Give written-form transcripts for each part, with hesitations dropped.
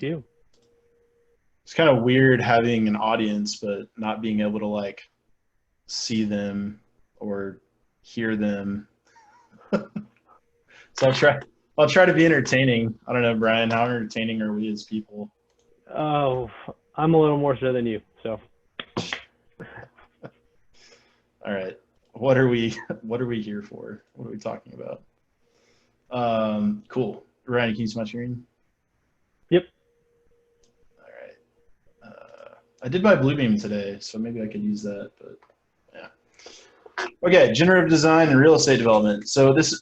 you. It's kind of weird having an audience, but not being able to like see them or hear them. So I'll try to be entertaining. I don't know, Brian, how entertaining are we as people? Oh, I'm a little more so than you. So All right. What are we here for? What are we talking about? Cool. Ryan, can you see my screen? yep. All right. I did my Bluebeam today, so maybe I could use that, but yeah. Okay, generative design and real estate development. So this,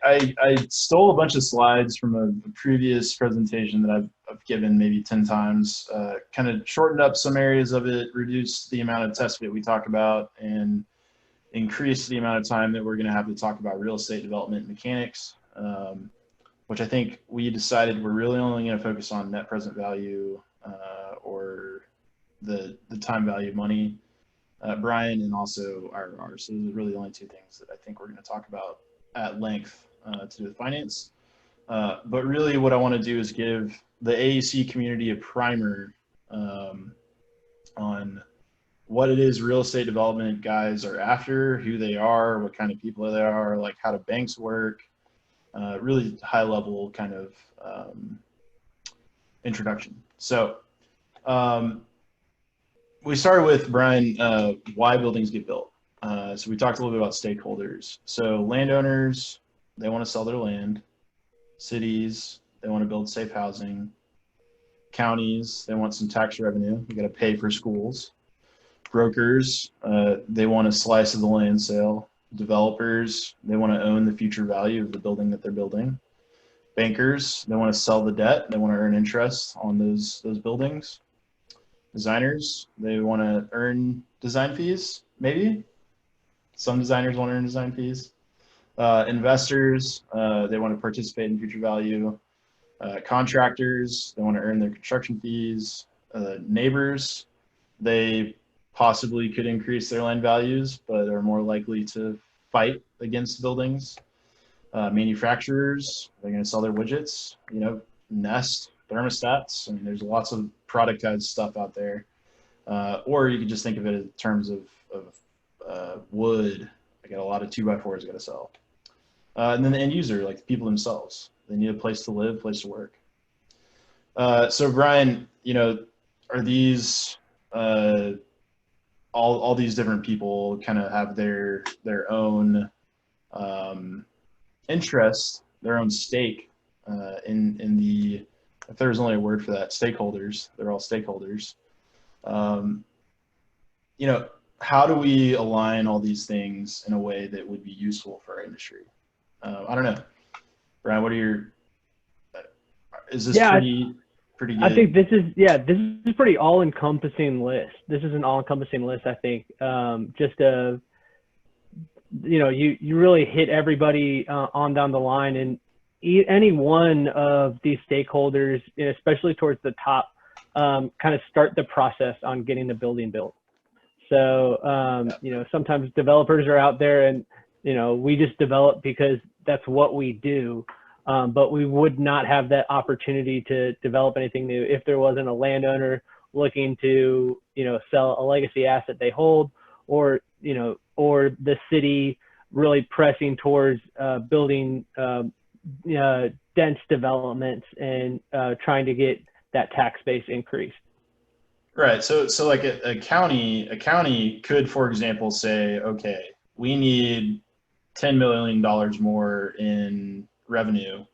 I stole a bunch of slides from a previous presentation that I've given maybe 10 times, kind of shortened up some areas of it, reduced the amount of test fit we talk about, and increased the amount of time that we're going to have to talk about real estate development mechanics, which I think we decided we're really only going to focus on net present value or the time value of money. Brian and also RR. So those are really the only two things that I think we're going to talk about at length to do with finance. But really what I want to do is give the AEC community a primer on what it is real estate development guys are after, who they are, what kind of people they are, like how do banks work, really high level kind of introduction. So we started with, Brian, why buildings get built. So we talked a little bit about stakeholders. So landowners, they want to sell their land. Cities, they want to build safe housing. Counties, they want some tax revenue. You got to pay for schools. Brokers, they want a slice of the land sale. Developers, they want to own the future value of the building that they're building. Bankers, they want to sell the debt. They want to earn interest on those buildings. Designers, they want to earn design fees, maybe. Some designers want to earn design fees. Investors, they want to participate in future value. Contractors, they want to earn their construction fees. Neighbors, they possibly could increase their land values, but are more likely to fight against buildings. Manufacturers, they're going to sell their widgets, Nest, thermostats. I mean, there's lots of productized stuff out there. Or you could just think of it in terms of wood. I got a lot of 2x4s I got to sell. And then the end user, like the people themselves. They need a place to live, place to work. So Brian, are these all these different people kind of have their own interest, their own stake in the, if there's only a word for that, stakeholders. They're all stakeholders. How do we align all these things in a way that would be useful for our industry? I don't know, Brian. What are your? Is this pretty good? I think this is pretty all-encompassing list. This is an all-encompassing list. I think just you really hit everybody on down the line, and any one of these stakeholders, especially towards the top, kind of start the process on getting the building built. So, sometimes developers are out there and, we just develop because that's what we do. But we would not have that opportunity to develop anything new if there wasn't a landowner looking to, sell a legacy asset they hold, or the city really pressing towards building dense developments and trying to get that tax base increased. Right. So like a county could, for example, say, okay, we need $10 million more in revenue.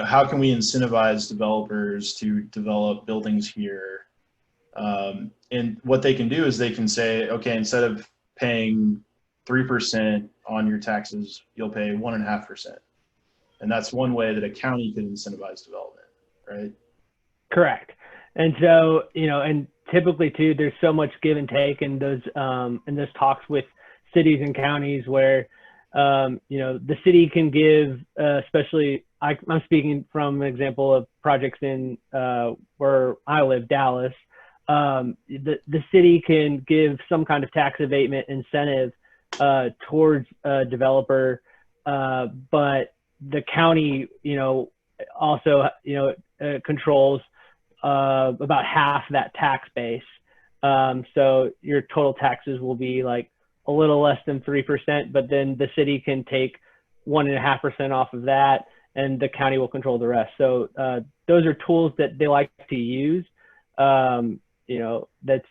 How can we incentivize developers to develop buildings here? And what they can do is they can say, okay, instead of paying 3% on your taxes, you'll pay 1.5%. And that's one way that a county can incentivize development, right? Correct. And so, and typically too, there's so much give and take in those talks with cities and counties where, the city can give, especially I'm speaking from an example of projects in where I live, Dallas. The city can give some kind of tax abatement incentive towards a developer, but the county, also, controls about half that tax base. So your total taxes will be like a little less than 3%, but then the city can take 1.5% off of that, and the county will control the rest. So those are tools that they like to use. You know, that's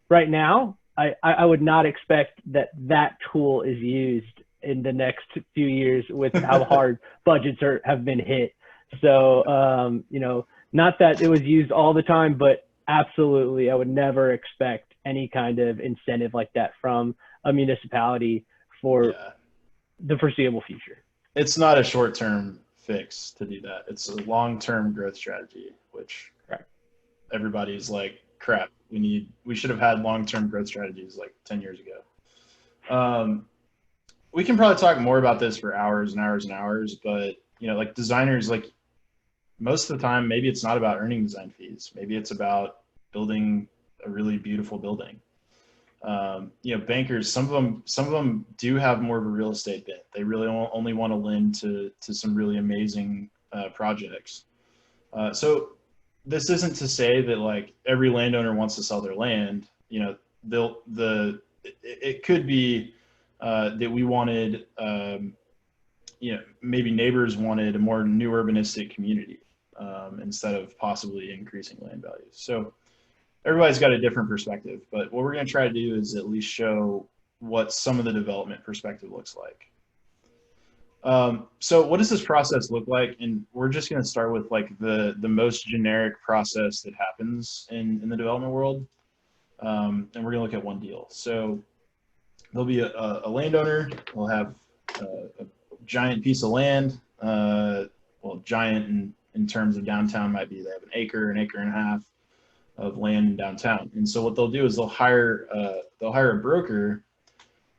right now, I would not expect that tool is used in the next few years with how hard budgets have been hit. So, you know, not that it was used all the time, but absolutely, I would never expect any kind of incentive like that from a municipality for the foreseeable future. It's not a short-term fix to do that. It's a long-term growth strategy, which everybody's like, crap, we should have had long-term growth strategies like 10 years ago. We can probably talk more about this for hours and hours and hours, but you know, like designers, like most of the time, maybe it's not about earning design fees. Maybe it's about building a really beautiful building. You know, bankers, some of them do have more of a real estate bent. They really only want to lend to some really amazing projects. So this isn't to say that like every landowner wants to sell their land. You know, it could be that we wanted, you know, maybe neighbors wanted a more new urbanistic community instead of possibly increasing land values. So everybody's got a different perspective, but what we're going to try to do is at least show what some of the development perspective looks like. So what does this process look like? And we're just going to start with like the most generic process that happens in the development world. And we're going to look at one deal. So there'll be a landowner. We'll have a giant piece of land. Well, giant in terms of downtown might be they have an acre and a half of land in downtown. And so what they'll do is they'll hire a broker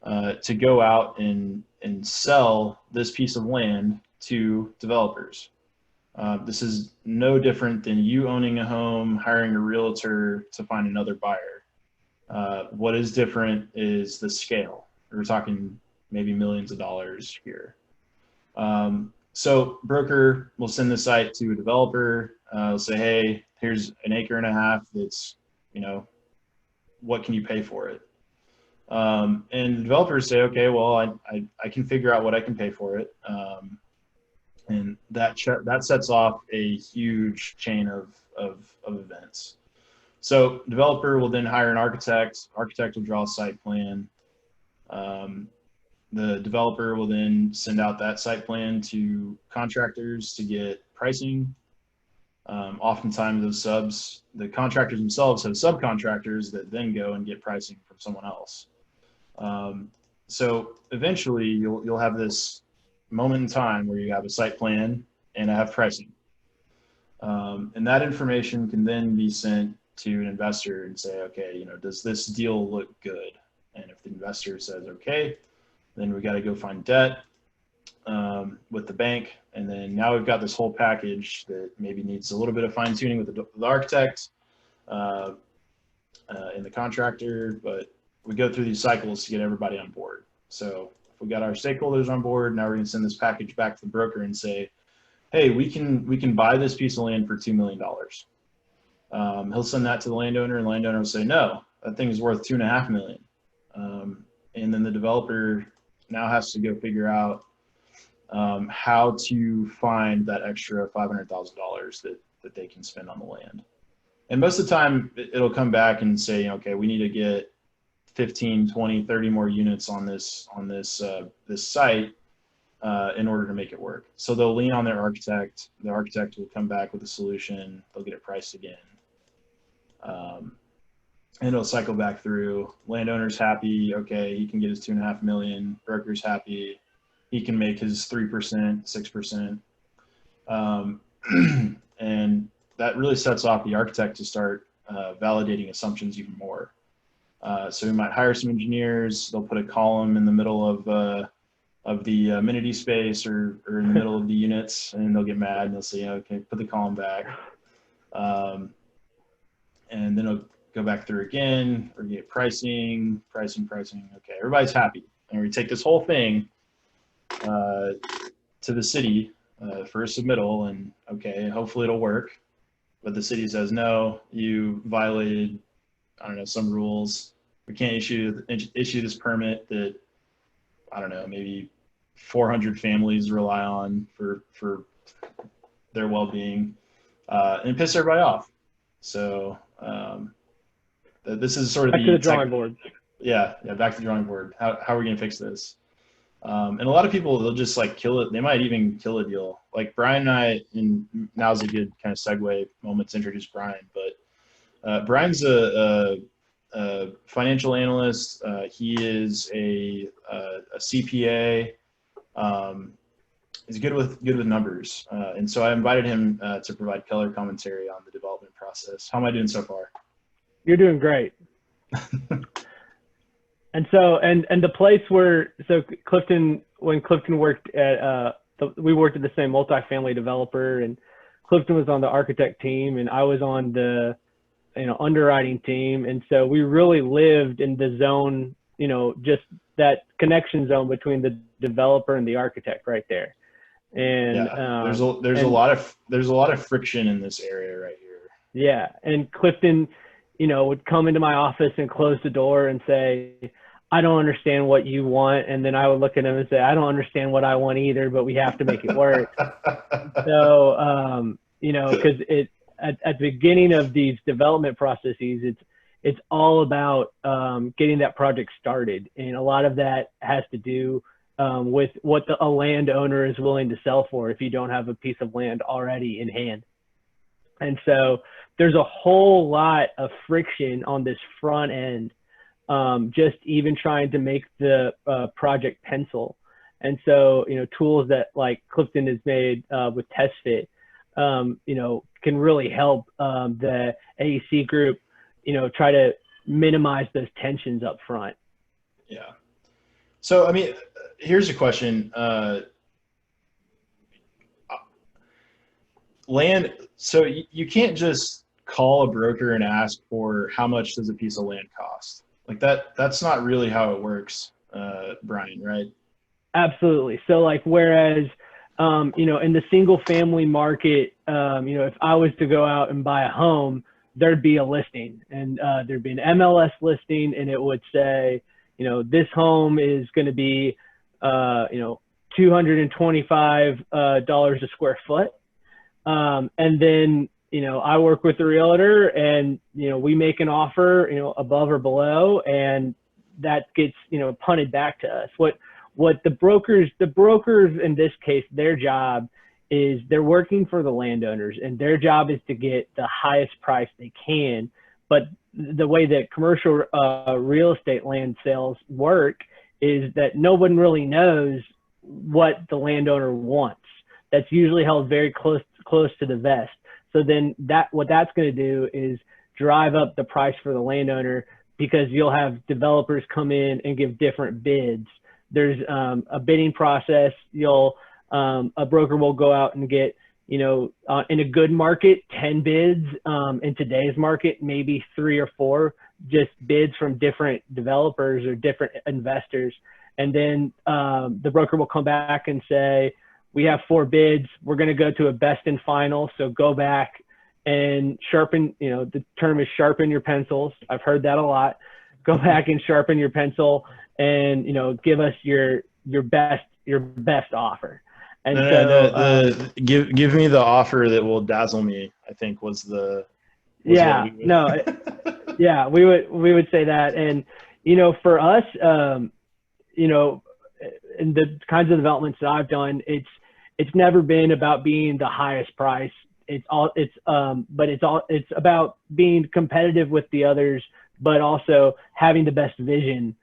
to go out and sell this piece of land to developers. This is no different than you owning a home, hiring a realtor to find another buyer. What is different is the scale. We're talking maybe millions of dollars here. So broker will send the site to a developer. They'll say, hey, here's an acre and a half that's, you know, what can you pay for it? And the developers say, okay, well, I can figure out what I can pay for it. And that sets off a huge chain of events. So developer will then hire an architect. Architect will draw a site plan. The developer will then send out that site plan to contractors to get pricing. Oftentimes the contractors themselves have subcontractors that then go and get pricing from someone else. So eventually you'll have this moment in time where you have a site plan and have pricing. And that information can then be sent to an investor and say, okay, you know, does this deal look good? And if the investor says, okay, then we got to go find debt with the bank. And then now we've got this whole package that maybe needs a little bit of fine tuning with the architect and the contractor, but we go through these cycles to get everybody on board. So if we got our stakeholders on board, now we're going to send this package back to the broker and say, hey, we can buy this piece of land for $2 million. He'll send that to the landowner, and the landowner will say, no, that thing is worth $2.5 million. And then the developer now has to go figure out how to find that extra $500,000 that they can spend on the land. And most of the time it'll come back and say, okay, we need to get 15, 20, 30 more units on this site in order to make it work. So they'll lean on their architect. The architect will come back with a solution. They'll get it priced again. And it'll cycle back through. Landowner's happy. Okay, he can get his $2.5 million. Broker's happy. He can make his 3%, 6%. And that really sets off the architect to start validating assumptions even more. So we might hire some engineers. They'll put a column in the middle of the amenity space or in the middle of the units, and they'll get mad and they'll say, okay, put the column back. And then it'll go back through again, or get pricing. Okay, everybody's happy. And we take this whole thing to the city for a submittal, and okay, hopefully it'll work. but the city says, no, you violated, I don't know, some rules. We can't issue this permit that, I don't know, maybe 400 families rely on for their well-being, and it pissed everybody off. So this is sort of Back to the drawing board. Yeah, back to the drawing board. How are we going to fix this? And a lot of people, they'll just like kill it. They might even kill a deal. Like Brian and I, and now's a good kind of segue moment to introduce Brian. But Brian's a financial analyst. He is a CPA. He's good with numbers, and so I invited him to provide color commentary on the development process. How am I doing so far? You're doing great. And so, and the place where, so Clifton, when Clifton worked at, we worked at the same multifamily developer, and Clifton was on the architect team and I was on the, underwriting team. And so we really lived in the zone, just that connection zone between the developer and the architect right there. And there's a lot of friction in this area right here. Yeah. And Clifton, would come into my office and close the door and say, I don't understand what you want. And then I would look at him and say, I don't understand what I want either, but we have to make it work. So, because at the beginning of these development processes, it's all about getting that project started. And a lot of that has to do with what a landowner is willing to sell for if you don't have a piece of land already in hand. And so there's a whole lot of friction on this front end, just even trying to make the project pencil. And so, tools that like Clifton has made with TestFit, can really help the AEC group, try to minimize those tensions up front. Yeah. So, I mean, here's a question. Land, so you can't just call a broker and ask for how much does a piece of land cost. Like that's not really how it works, Brian, right? Absolutely. So like, whereas, in the single family market, if I was to go out and buy a home, there'd be a listing and there'd be an MLS listing and it would say, this home is going to be, $225 a square foot. And then, I work with the realtor and, we make an offer, above or below, and that gets, punted back to us. What the brokers in this case, their job is they're working for the landowners and their job is to get the highest price they can. But the way that commercial real estate land sales work is that no one really knows what the landowner wants. That's usually held very close to the vest. So then what that's going to do is drive up the price for the landowner, because you'll have developers come in and give different bids. There's a bidding process. A broker will go out and get, in a good market, 10 bids. In today's market, maybe 3 or 4 just bids from different developers or different investors. And then the broker will come back and say, we have 4 bids. We're going to go to a best and final. So go back and sharpen, the term is sharpen your pencils. I've heard that a lot. Go back and sharpen your pencil and, give us your best offer. And give me the offer that will dazzle me, I think was the. Yeah, we would say that. And, for us, in the kinds of developments that I've done, it's never been about being the highest price. It's about being competitive with the others, but also having the best vision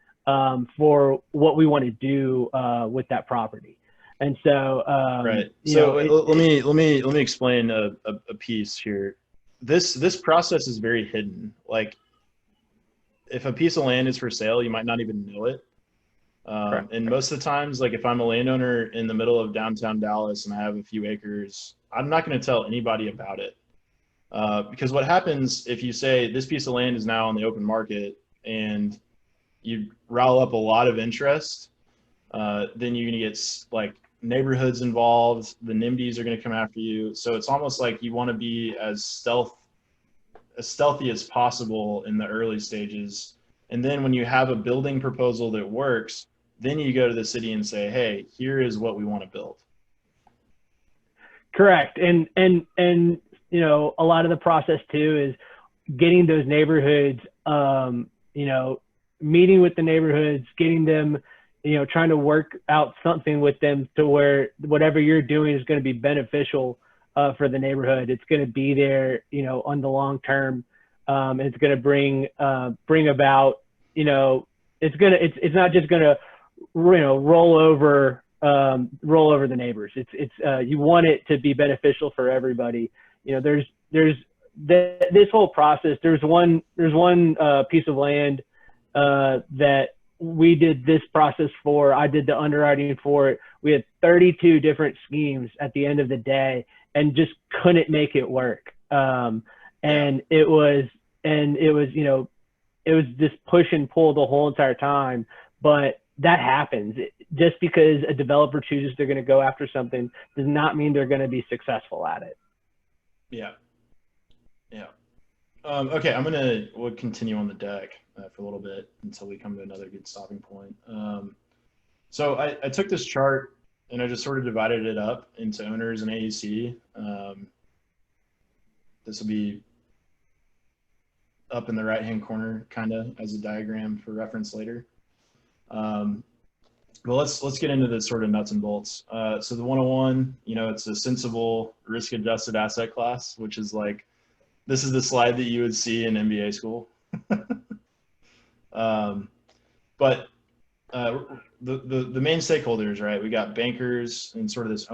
for what we want to do with that property. And so, right. So let me explain a piece here. This process is very hidden. Like, if a piece of land is for sale, you might not even know it. And most of the times, like if I'm a landowner in the middle of downtown Dallas and I have a few acres, I'm not going to tell anybody about it. Because what happens if you say this piece of land is now on the open market and you rile up a lot of interest, then you're going to get like neighborhoods involved. The NIMBYs are going to come after you. So it's almost like you want to be as stealthy as possible in the early stages. And then when you have a building proposal that works, then you go to the city and say, hey, here is what we want to build. Correct. And you know, a lot of the process too is getting those neighborhoods, you know, meeting with the neighborhoods, getting them, you know, trying to work out something with them to where whatever you're doing is going to be beneficial for the neighborhood. It's going to be there, you know, on the long term. It's going to bring about, you know, it's not just going to, you know, roll over the neighbors. It's you want it to be beneficial for everybody. You know, this whole process. There's one piece of land that we did this process for. I did the underwriting for it. We had 32 different schemes at the end of the day, and just couldn't make it work. And it was, you know, it was just push and pull the whole entire time. But that happens. Just because a developer chooses they're going to go after something does not mean they're going to be successful at it. Yeah. Yeah. Okay, we'll continue on the deck for a little bit until we come to another good stopping point. So I took this chart and I just sort of divided it up into owners and AEC. This will be up in the right-hand corner, kind of as a diagram for reference later. Well, let's get into the sort of nuts and bolts. So the 101, you know, it's a sensible risk-adjusted asset class, which is like, this is the slide that you would see in MBA school. But the main stakeholders, right? We got bankers and sort of this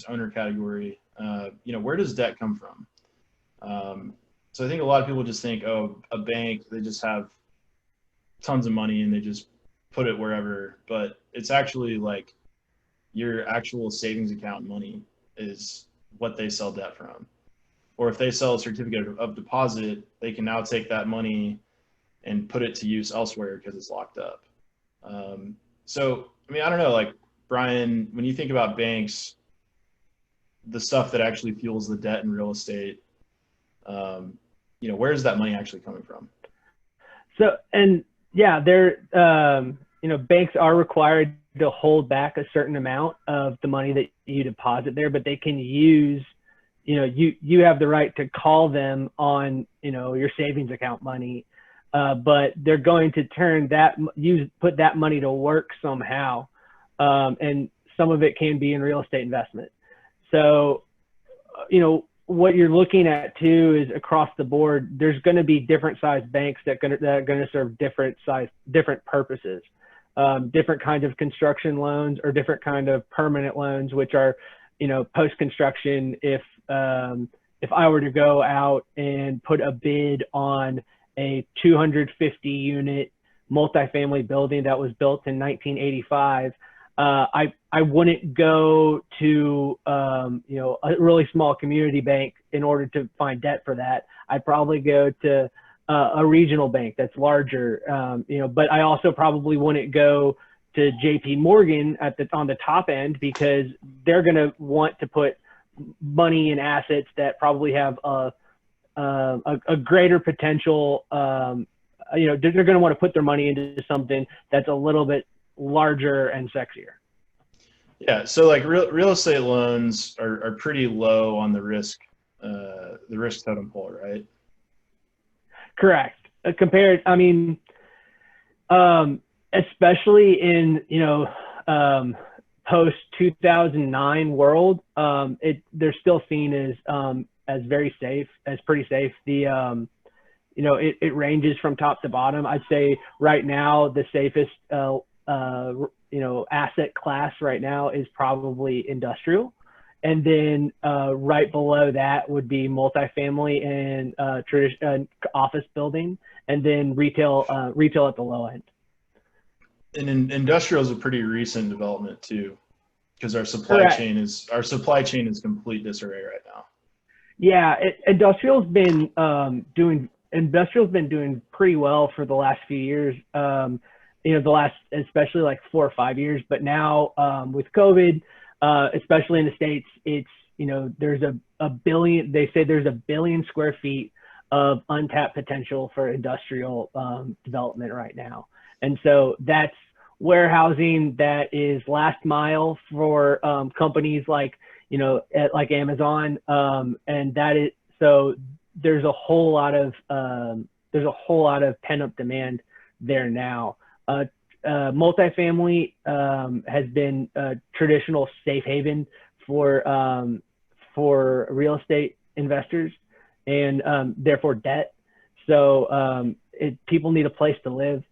owner category. You know, where does debt come from? So I think a lot of people just think, oh, a bank, they just have tons of money and they just put it wherever. But it's actually like your actual savings account money is what they sell debt from. Or if they sell a certificate of deposit, they can now take that money and put it to use elsewhere because it's locked up. So, I mean, I don't know, like, Brian, when you think about banks, the stuff that actually fuels the debt in real estate, you know, where is that money actually coming from? So, and yeah, you know, banks are required to hold back a certain amount of the money that you deposit there, but they can use, you know, you have the right to call them on, you know, your savings account money, but they're going to put that money to work somehow. And some of it can be in real estate investment. So, you know, what you're looking at too is across the board, there's going to be different size banks that are going to serve different purposes, different kinds of construction loans or different kind of permanent loans, which are, you know, post-construction. If I were to go out and put a bid on a 250 unit multifamily building that was built in 1985, I wouldn't go to, you know, a really small community bank in order to find debt for that. I'd probably go to a regional bank that's larger, you know, but I also probably wouldn't go to JP Morgan on the top end, because they're going to want to put money in assets that probably have a greater potential. You know, they're going to want to put their money into something that's a little bit larger and sexier. Yeah, so like real estate loans are pretty low on the risk totem pole, right? Correct. Compared, I mean, especially in, you know, post 2009 world, they're still seen as very safe, as pretty safe. The you know, it ranges from top to bottom. I'd say right now the safest you know, asset class right now is probably industrial, and then right below that would be multifamily and traditional office building, and then retail at the low end. And industrial is a pretty recent development too, because our supply chain is complete disarray right now. Yeah, industrial's been doing pretty well for the last few years. You know, especially like 4 or 5 years, but now with COVID, especially in the States, it's, you know, there's a billion, they say there's 1 billion square feet of untapped potential for industrial development right now. And so that's warehousing, that is last mile for companies like, you know, like Amazon. And that is, so there's a whole lot of pent up demand there now. Multifamily has been a traditional safe haven for real estate investors, and therefore debt. So people need a place to live,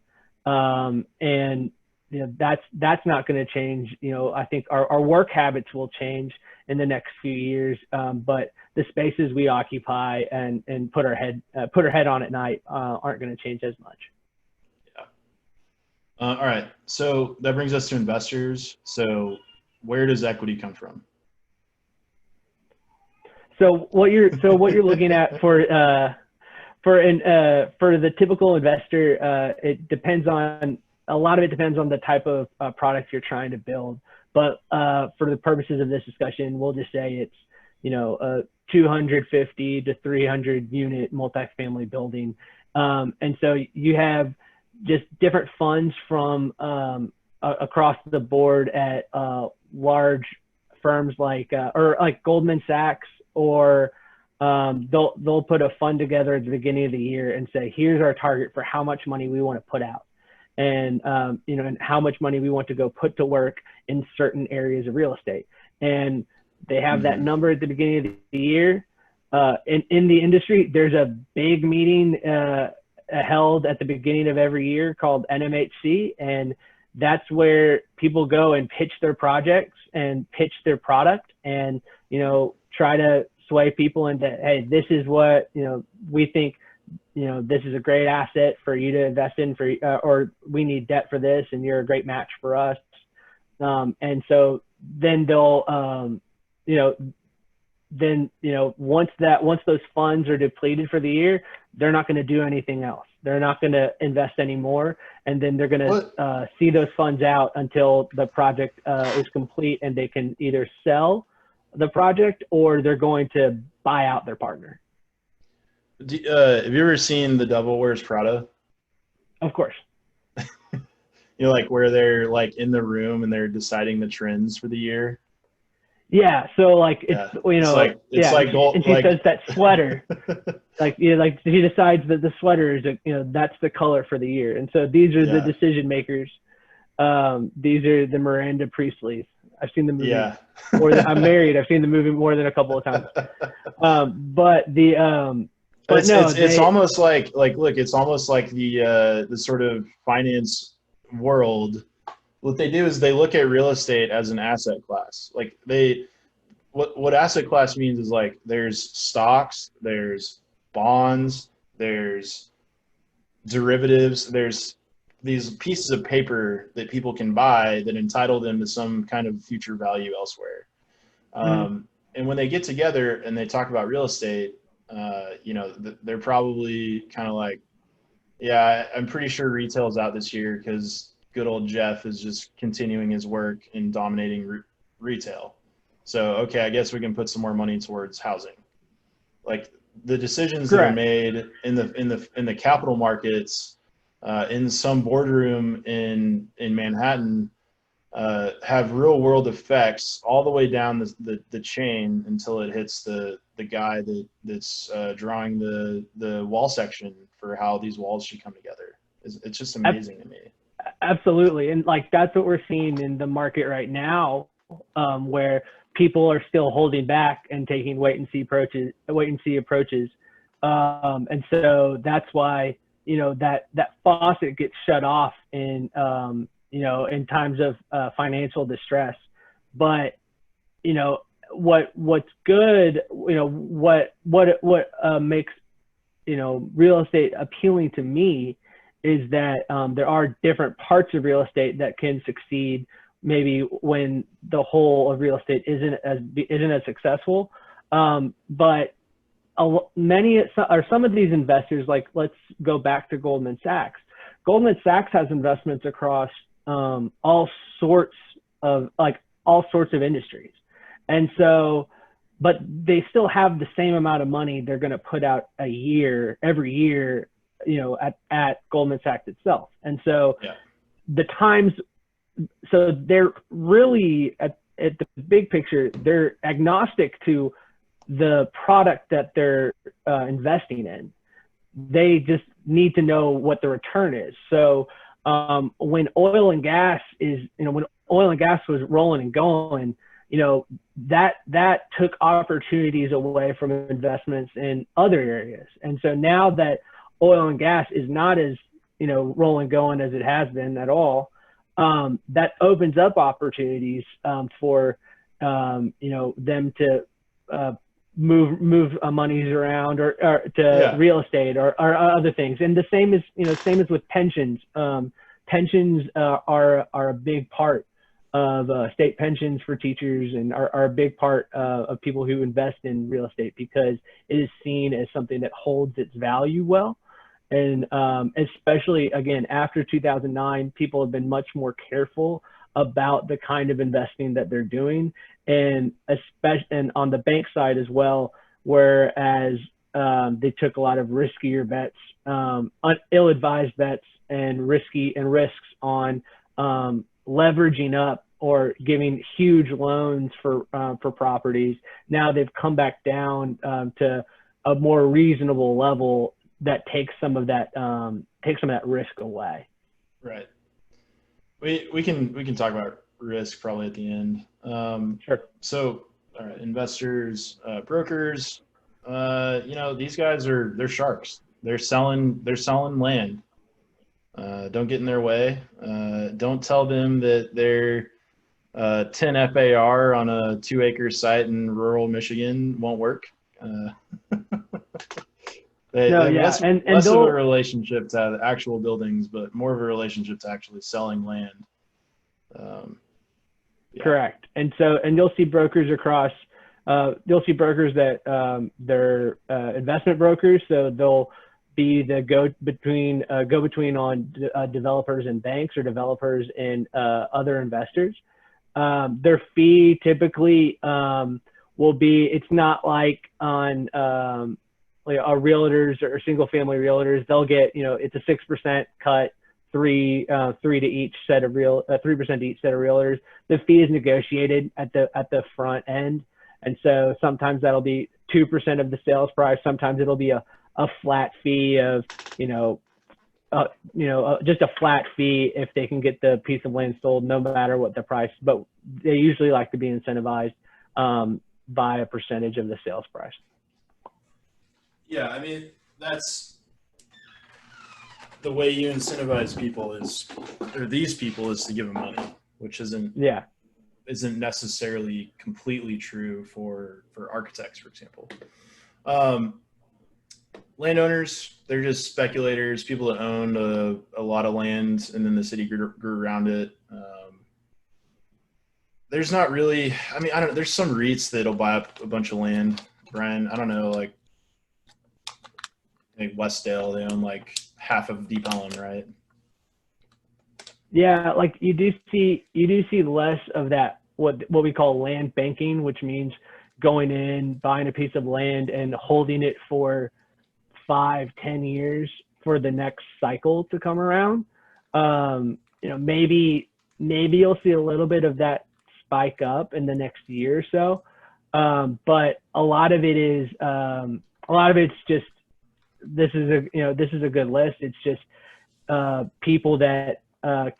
and you know, that's not going to change. You know, I think our work habits will change in the next few years, but the spaces we occupy and put our head on at night aren't going to change as much. All right, so that brings us to investors. So where does equity come from? So what you're looking at for the typical investor, it depends on, a lot of it depends on the type of product you're trying to build. But for the purposes of this discussion, we'll just say it's, you know, a 250 to 300 unit multifamily building. And so you have just different funds from across the board at large firms like Goldman Sachs, or they'll put a fund together at the beginning of the year and say, here's our target for how much money we want to put out, and you know, and how much money we want to go put to work in certain areas of real estate. And they have that number at the beginning of the year. In the industry, there's a big meeting held at the beginning of every year called NMHC, and that's where people go and pitch their projects and pitch their product, and, you know, try to sway people into, hey, this is what, you know, we think, you know, this is a great asset for you to invest in, for or we need debt for this, and you're a great match for us. And so then they'll once those funds are depleted for the year, they're not going to do anything else. They're not going to invest anymore, and then they're going to see those funds out until the project is complete, and they can either sell the project or they're going to buy out their partner. Have you ever seen The Devil Wears Prada? Of course. You know, like where they're like in the room and they're deciding the trends for the year. Yeah, so like it's, you know, it's like gold, and she says that sweater, like, you know, like she decides that the sweater is, you know, that's the color for the year, and so these are the decision makers. These are the Miranda Priestleys. I've seen the movie more than, I'm married. I've seen the movie more than a couple of times. It's almost like look, it's almost like the sort of finance world. What they do is they look at real estate as an asset class. Like what asset class means is like there's stocks, there's bonds, there's derivatives, there's these pieces of paper that people can buy that entitle them to some kind of future value elsewhere. And when they get together and they talk about real estate, you know, they're probably kind of like, yeah, I'm pretty sure retail's out this year because good old Jeff is just continuing his work and dominating retail. So, okay, I guess we can put some more money towards housing. Like the decisions that are made in the capital markets, in some boardroom in Manhattan, have real world effects all the way down the chain until it hits the guy that's drawing the wall section for how these walls should come together. It's just amazing to me. Absolutely. And like, that's what we're seeing in the market right now, where people are still holding back and taking wait and see approaches. And so that's why, you know, that faucet gets shut off in, you know, in times of financial distress. But, you know, what's good, you know, what makes, you know, real estate appealing to me is that there are different parts of real estate that can succeed maybe when the whole of real estate isn't as successful. But some of these investors, like let's go back to Goldman Sachs. Goldman Sachs has investments across all sorts of, like all sorts of industries. And so, but they still have the same amount of money they're going to put out every year, at Goldman Sachs itself. And so the times, so they're really at the big picture, they're agnostic to the product that they're investing in. They just need to know what the return is. So when oil and gas was rolling and going, that took opportunities away from investments in other areas. And so now that oil and gas is not as, rolling going as it has been at all, that opens up opportunities for, them to move monies around or to real estate or other things. And the same as with pensions. Pensions are a big part of state pensions for teachers, and are a big part of people who invest in real estate, because it is seen as something that holds its value well. And especially, again, after 2009, people have been much more careful about the kind of investing that they're doing, and on the bank side as well, whereas they took a lot of riskier bets, ill-advised bets, and risks on leveraging up or giving huge loans for properties. Now they've come back down to a more reasonable level that takes some of that risk away. Right. We can talk about risk probably at the end. Sure. So, all right, investors, brokers, these guys they're sharks. They're selling land. Don't get in their way. Don't tell them that they're 10 FAR on a 2-acre site in rural Michigan won't work. Less of a relationship to actual buildings, but more of a relationship to actually selling land. Correct. And you'll see brokers across. You'll see brokers that they're investment brokers, so they'll be the go between on developers and banks, or developers and other investors. Their fee typically will be, it's not like on our realtors or single family realtors. They'll get, it's a 6% cut, 3% to each set of 3% to each set of realtors. The fee is negotiated at the front end, and so sometimes that'll be 2% of the sales price. Sometimes it'll be a flat fee of just a flat fee if they can get the piece of land sold, no matter what the price. But they usually like to be incentivized by a percentage of the sales price. Yeah, I mean, that's the way you incentivize these people is to give them money, which isn't necessarily completely true for architects, for example. Landowners, they're just speculators, people that own a lot of land, and then the city grew around it. There's not really, I mean, I don't know, there's some REITs that'll buy up a bunch of land, Brian. I don't know, like Westdale, they own like half of Deep Ellum, right? Yeah, like you do see less of that, what we call land banking, which means going in, buying a piece of land and holding it for 5-10 years for the next cycle to come around. Maybe you'll see a little bit of that spike up in the next year or so, but a lot of it's just, this is a good list. It's just people that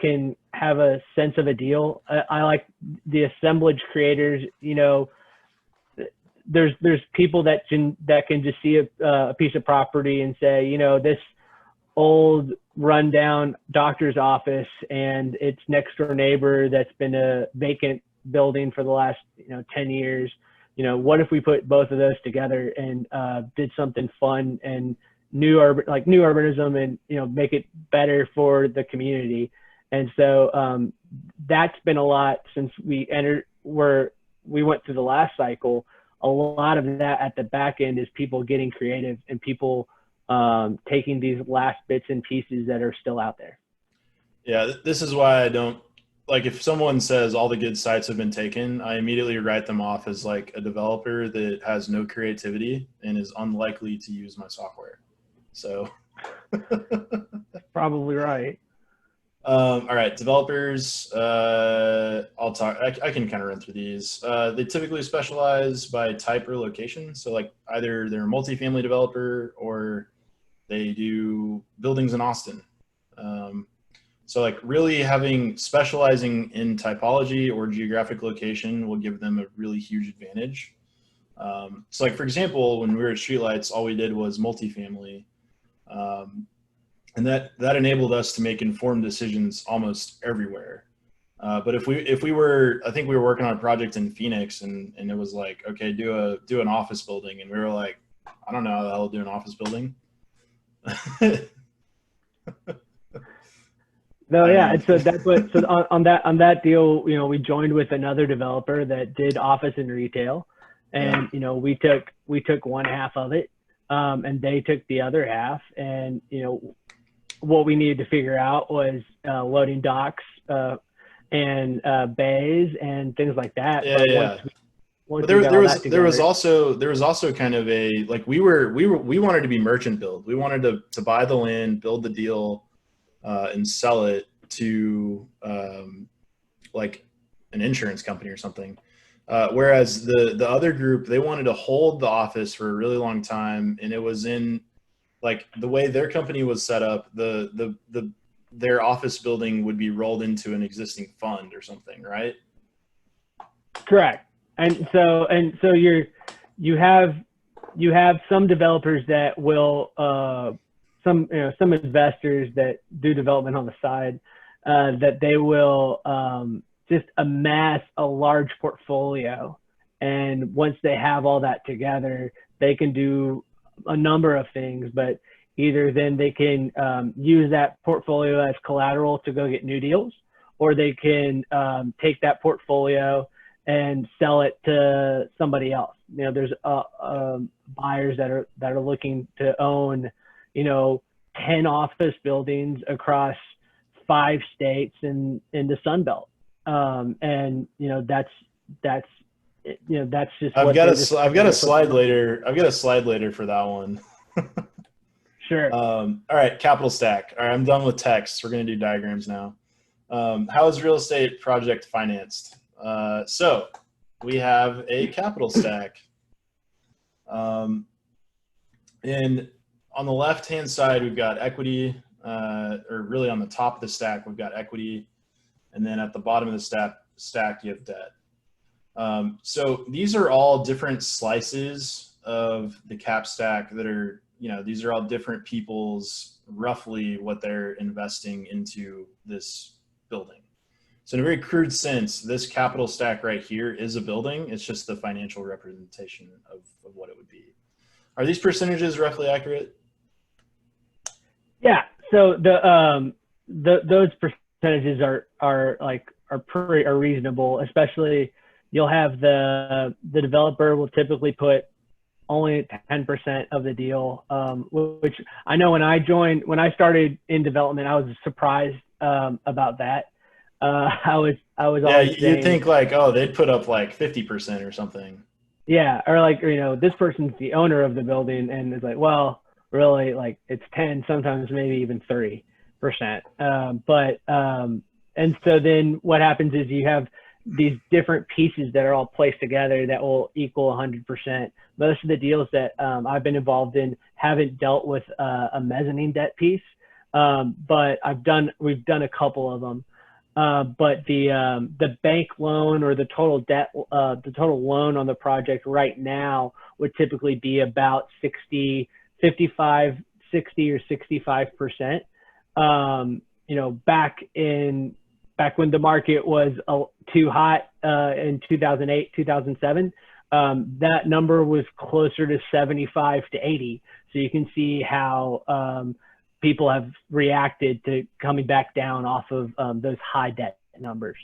can have a sense of a deal. I like the assemblage creators. There's people that can just see a piece of property and say, this old rundown doctor's office and its next door neighbor that's been a vacant building for the last 10 years. What if we put both of those together and did something fun and new urbanism, and make it better for the community. And so that's been a lot since we went through the last cycle. A lot of that at the back end is people getting creative and people taking these last bits and pieces that are still out there. Yeah, this is why I don't like if someone says all the good sites have been taken, I immediately write them off as like a developer that has no creativity and is unlikely to use my software. So Probably right. all right, developers. I'll talk. I can kind of run through these. They typically specialize by type or location. So like either they're a multifamily developer or they do buildings in Austin. So like really specializing in typology or geographic location will give them a really huge advantage. So like for example, when we were at Streetlights, all we did was multifamily. And that enabled us to make informed decisions almost everywhere. But if we were, I think we were working on a project in Phoenix, and it was like, okay, do an office building, and we were like, I don't know how the hell to do an office building. No, yeah, and so that's what. So on that deal, you know, we joined with another developer that did office and retail, and you know, we took one half of it, and they took the other half, and you know, what we needed to figure out was loading docks and bays and things like that. Yeah, but yeah. Once But there was also kind of a like we wanted to be merchant build. We wanted to buy the land, build the deal, and sell it to like an insurance company or something. Whereas the other group, they wanted to hold the office for a really long time, and it was in like the way their company was set up, their office building would be rolled into an existing fund or something, right? Correct. And so you have some developers that will some investors that do development on the side that they will just amass a large portfolio, and once they have all that together, they can do a number of things. But either then they can use that portfolio as collateral to go get new deals, or they can take that portfolio and sell it to somebody else. You know, there's buyers that are looking to own, you know, 10 office buildings across 5 states in the Sun Belt. And you know, that's just I've got a slide later. I've got a slide later for that one. Sure. All right, capital stack. All right, I'm done with text. We're going to do diagrams now. How is real estate project financed? So we have a capital stack. And on the left-hand side, we've got equity, or really on the top of the stack, we've got equity. And then at the bottom of the stack, you have debt. So these are all different slices of the cap stack that are, you know, these are all different people's roughly what they're investing into this building. So in a very crude sense, this capital stack right here is a building. It's just the financial representation of what it would be. Are these percentages roughly accurate? Yeah. So those percentages are reasonable. Especially, you'll have the developer will typically put only 10% of the deal, which I know when I started in development, I was surprised about that. I was always saying, you'd think like, oh, they'd put up like 50% or something. Yeah, or like, you know, this person's the owner of the building, and it's like, well, really, like it's 10, sometimes maybe even 30%. And so then what happens is you have these different pieces that are all placed together that will equal 100%. Most of the deals that I've been involved in haven't dealt with a mezzanine debt piece, but we've done a couple of them. But the bank loan or the total debt, the total loan on the project right now would typically be about 60 or 65%. You know, back when the market was too hot in 2008, 2007, that number was closer to 75 to 80. So you can see how people have reacted to coming back down off of those high debt numbers.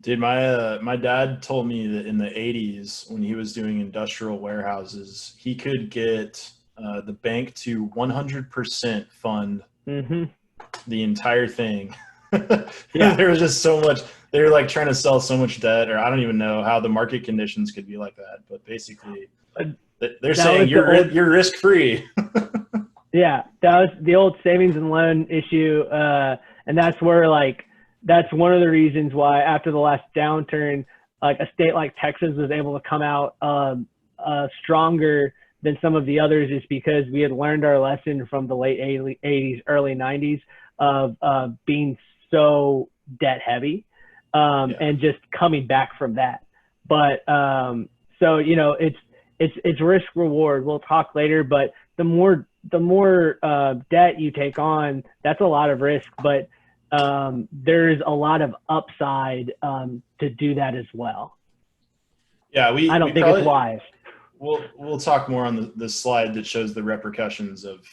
Dude, my dad told me that in the 80s, when he was doing industrial warehouses, he could get the bank to 100% fund the entire thing. Yeah. There was just so much. They were like trying to sell so much debt, or I don't even know how the market conditions could be like that. But basically, they're That saying was the old, you're risk free. yeah, that was the old savings and loan issue. And that's where like, that's one of the reasons why after the last downturn, like a state like Texas was able to come out stronger than some of the others, is because we had learned our lesson from the late 80s, early 90s of being so debt heavy, and just coming back from that. But so, you know, it's risk reward. We'll talk later, but the more debt you take on, that's a lot of risk, but there's a lot of upside to do that as well. Yeah, I don't think it's wise. We'll talk more on the slide that shows the repercussions of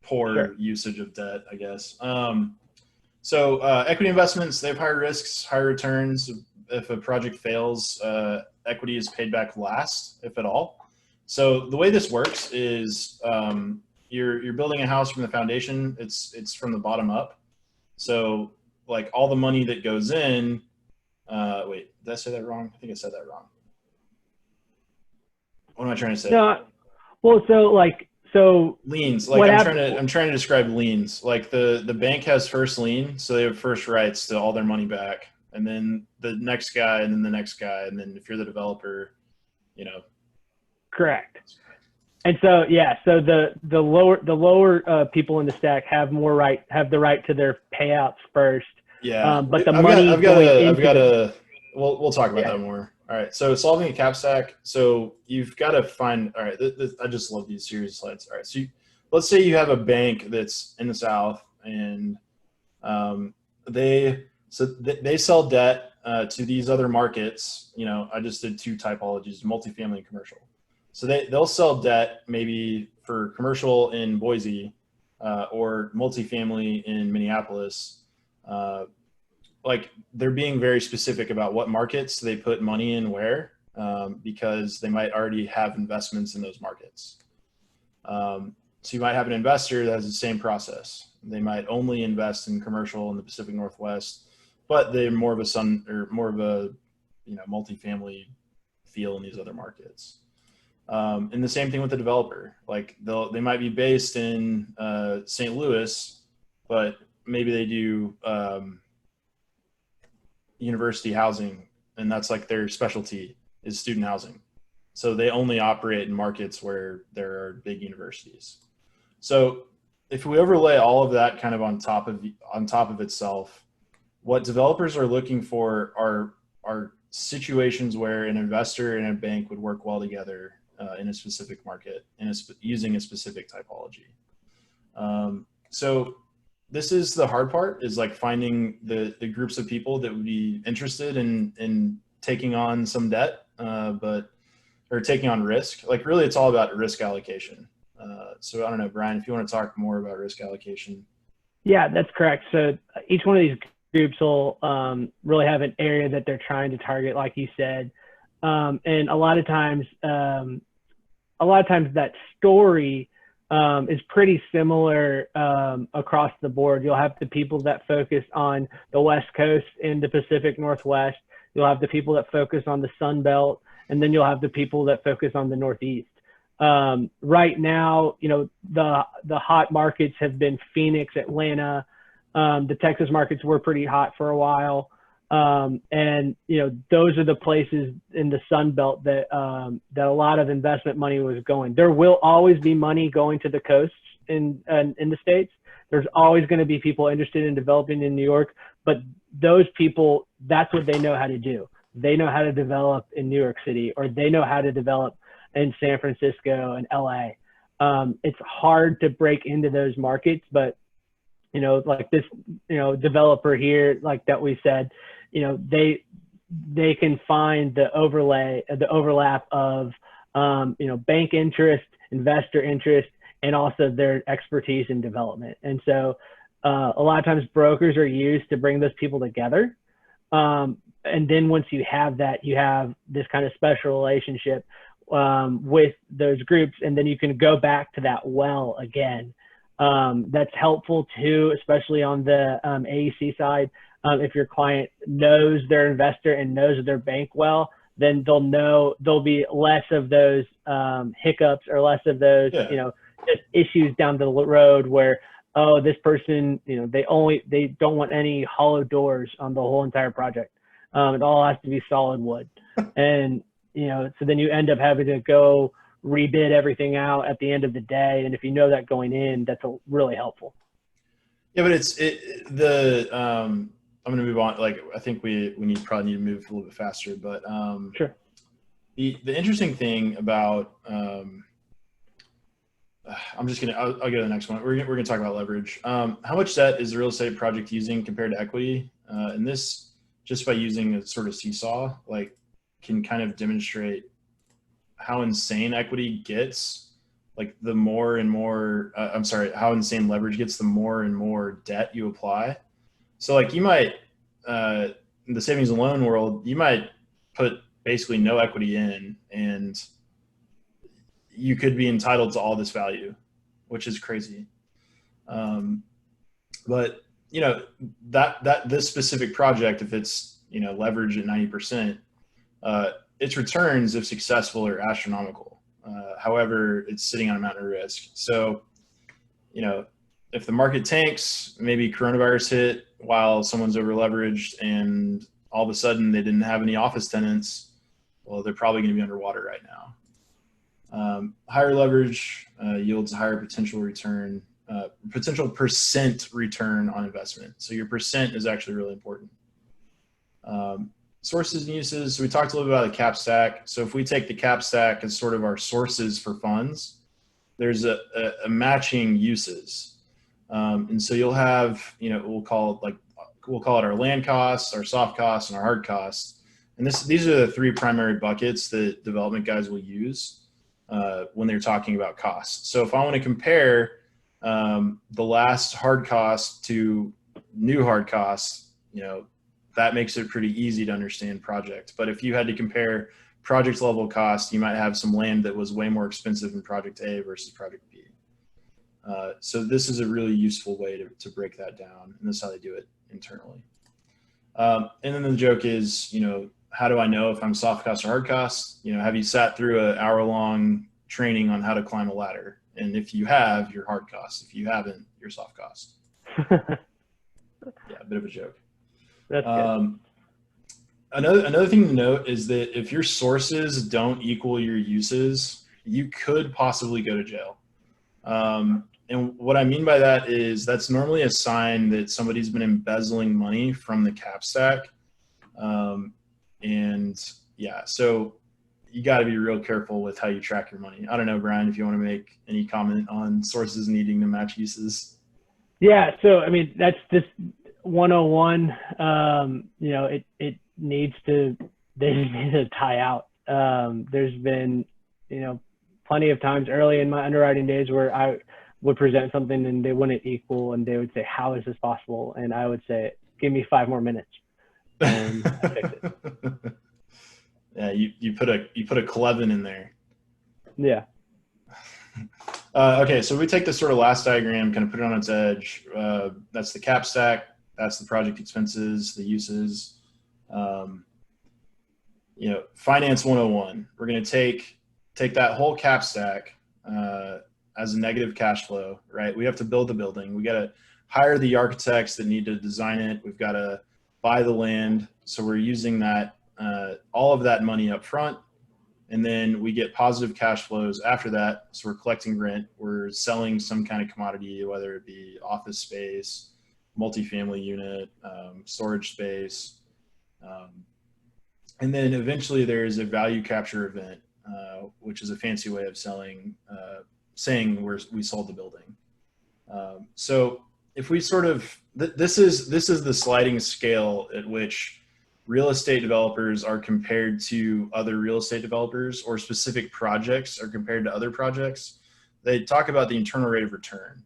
poor usage of debt, I guess. So equity investments, they have higher risks, higher returns. If a project fails, equity is paid back last, if at all. So the way this works is you're building a house from the foundation. It's from the bottom up. So like all the money that goes in, wait, did I say that wrong? I think I said that wrong. What am I trying to say? No, well, so liens. Like I'm trying to describe liens. Like the bank has first lien, so they have first rights to all their money back, and then the next guy, and then the next guy, and then if you're the developer, you know. Correct. And so yeah, so the lower people in the stack have the right to their payouts first. Yeah, but the we'll talk about that more. All right, so solving a Capstack. So you've got to find. All right, I just love these series slides. All right, so let's say you have a bank that's in the South, and they sell debt to these other markets. You know, I just did two typologies: multifamily and commercial. So they'll sell debt maybe for commercial in Boise or multifamily in Minneapolis. Like they're being very specific about what markets they put money in where, because they might already have investments in those markets. So you might have an investor that has the same process. They might only invest in commercial in the Pacific Northwest, but they're more of a multifamily feel in these other markets. And the same thing with the developer. Like they might be based in St. Louis, but maybe they do university housing, and that's like their specialty is student housing. So they only operate in markets where there are big universities. So if we overlay all of that kind of on top of itself, what developers are looking for are situations where an investor and a bank would work well together in a specific market and using a specific typology. So this is the hard part, is like finding the groups of people that would be interested in taking on some debt, or taking on risk. Like really it's all about risk allocation. So I don't know, Brian, if you want to talk more about risk allocation. Yeah, that's correct. So each one of these groups will really have an area that they're trying to target, like you said. And a lot of times that story is pretty similar across the board. You'll have the people that focus on the West Coast and the Pacific Northwest. You'll have the people that focus on the Sun Belt, and then you'll have the people that focus on the Northeast. Right now, you know, the hot markets have been Phoenix, Atlanta. The Texas markets were pretty hot for a while. And you know, those are the places in the Sun Belt that a lot of investment money was going. There will always be money going to the coasts in the States. There's always going to be people interested in developing in New York, but those people, that's what they know how to do. They know how to develop in New York City, or they know how to develop in San Francisco and LA. It's hard to break into those markets, but you know, like this, you know, developer here, like that we said, you know, they can find the overlap of, you know, bank interest, investor interest, and also their expertise in development. And so a lot of times brokers are used to bring those people together. And then once you have that, you have this kind of special relationship with those groups, and then you can go back to that well again. That's helpful too, especially on the AEC side. If your client knows their investor and knows their bank well, then they'll know there'll be less of those hiccups or less of those, Yeah. you know, just issues down the road where, oh, this person, you know, they don't want any hollow doors on the whole entire project. It all has to be solid wood. And, you know, so then you end up having to go rebid everything out at the end of the day. And if you know that going in, that's really helpful. Yeah, but I'm going to move on. Like, I think we probably need to move a little bit faster, but Sure. the interesting thing about I'll go to the next one. We're gonna talk about leverage. How much debt is the real estate project using compared to equity? And this, just by using a sort of seesaw, like, can kind of demonstrate how insane equity gets. Like, the more and more, how insane leverage gets the more and more debt you apply. So, like, you might, in the savings and loan world, you might put basically no equity in, and you could be entitled to all this value, which is crazy. But, you know, this specific project, if it's, you know, leveraged at 90%, its returns, if successful, are astronomical. However, it's sitting on a mountain of risk. So, you know, if the market tanks, maybe coronavirus hit while someone's over leveraged and all of a sudden they didn't have any office tenants, well, they're probably going to be underwater right now. Higher leverage yields a higher potential return, potential percent return on investment. So your percent is actually really important. Sources and uses. So we talked a little bit about the Capstack. So if we take the Capstack as sort of our sources for funds, there's a matching uses. And so you'll have, you know, we'll call it our land costs, our soft costs, and our hard costs. And these are the three primary buckets that development guys will use when they're talking about costs. So if I want to compare the last hard cost to new hard costs, you know, that makes it pretty easy to understand project. But if you had to compare project level cost, you might have some land that was way more expensive in project A versus project B. So this is a really useful way to break that down, and this is how they do it internally. And then the joke is, you know, how do I know if I'm soft cost or hard cost? You know, have you sat through an hour-long training on how to climb a ladder? And if you have, you're hard cost. If you haven't, you're soft cost. Yeah, a bit of a joke. That's good. Another thing to note is that if your sources don't equal your uses, you could possibly go to jail. And what I mean by that is that's normally a sign that somebody's been embezzling money from the Capstack. And yeah, so you got to be real careful with how you track your money. I don't know, Brian, if you want to make any comment on sources needing to match uses. Yeah. So, I mean, that's just 101. You know, it needs to, they just need to tie out. There's been, you know, plenty of times early in my underwriting days where I would present something and they wouldn't equal, and they would say, how is this possible? And I would say, give me 5 more minutes. And I fix it. Yeah, you put a Clevin in there. Yeah. Okay, so we take this sort of last diagram, kind of put it on its edge. That's the Capstack. That's the project expenses, the uses. You know, finance 101. We're going to take that whole Capstack as a negative cash flow, right? We have to build the building. We got to hire the architects that need to design it. We've got to buy the land. So we're using that all of that money up front, and then we get positive cash flows after that. So we're collecting rent. We're selling some kind of commodity, whether it be office space, multifamily unit, storage space. And then eventually there's a value capture event, which is a fancy way of saying we sold the building. So if we sort of, this is the sliding scale at which real estate developers are compared to other real estate developers, or specific projects are compared to other projects. They talk about the internal rate of return,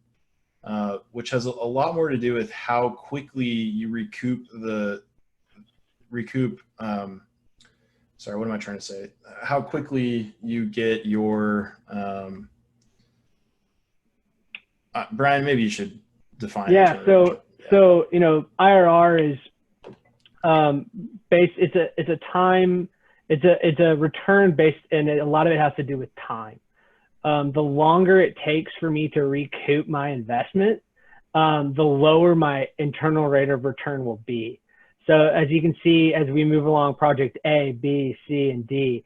which has a lot more to do with how quickly you recoup. Sorry, what am I trying to say? How quickly you get your Brian, maybe you should define. Yeah. So IRR is it's a time, it's a return based, and a lot of it has to do with time. The longer it takes for me to recoup my investment, the lower my internal rate of return will be. So as you can see, as we move along project A, B, C, and D,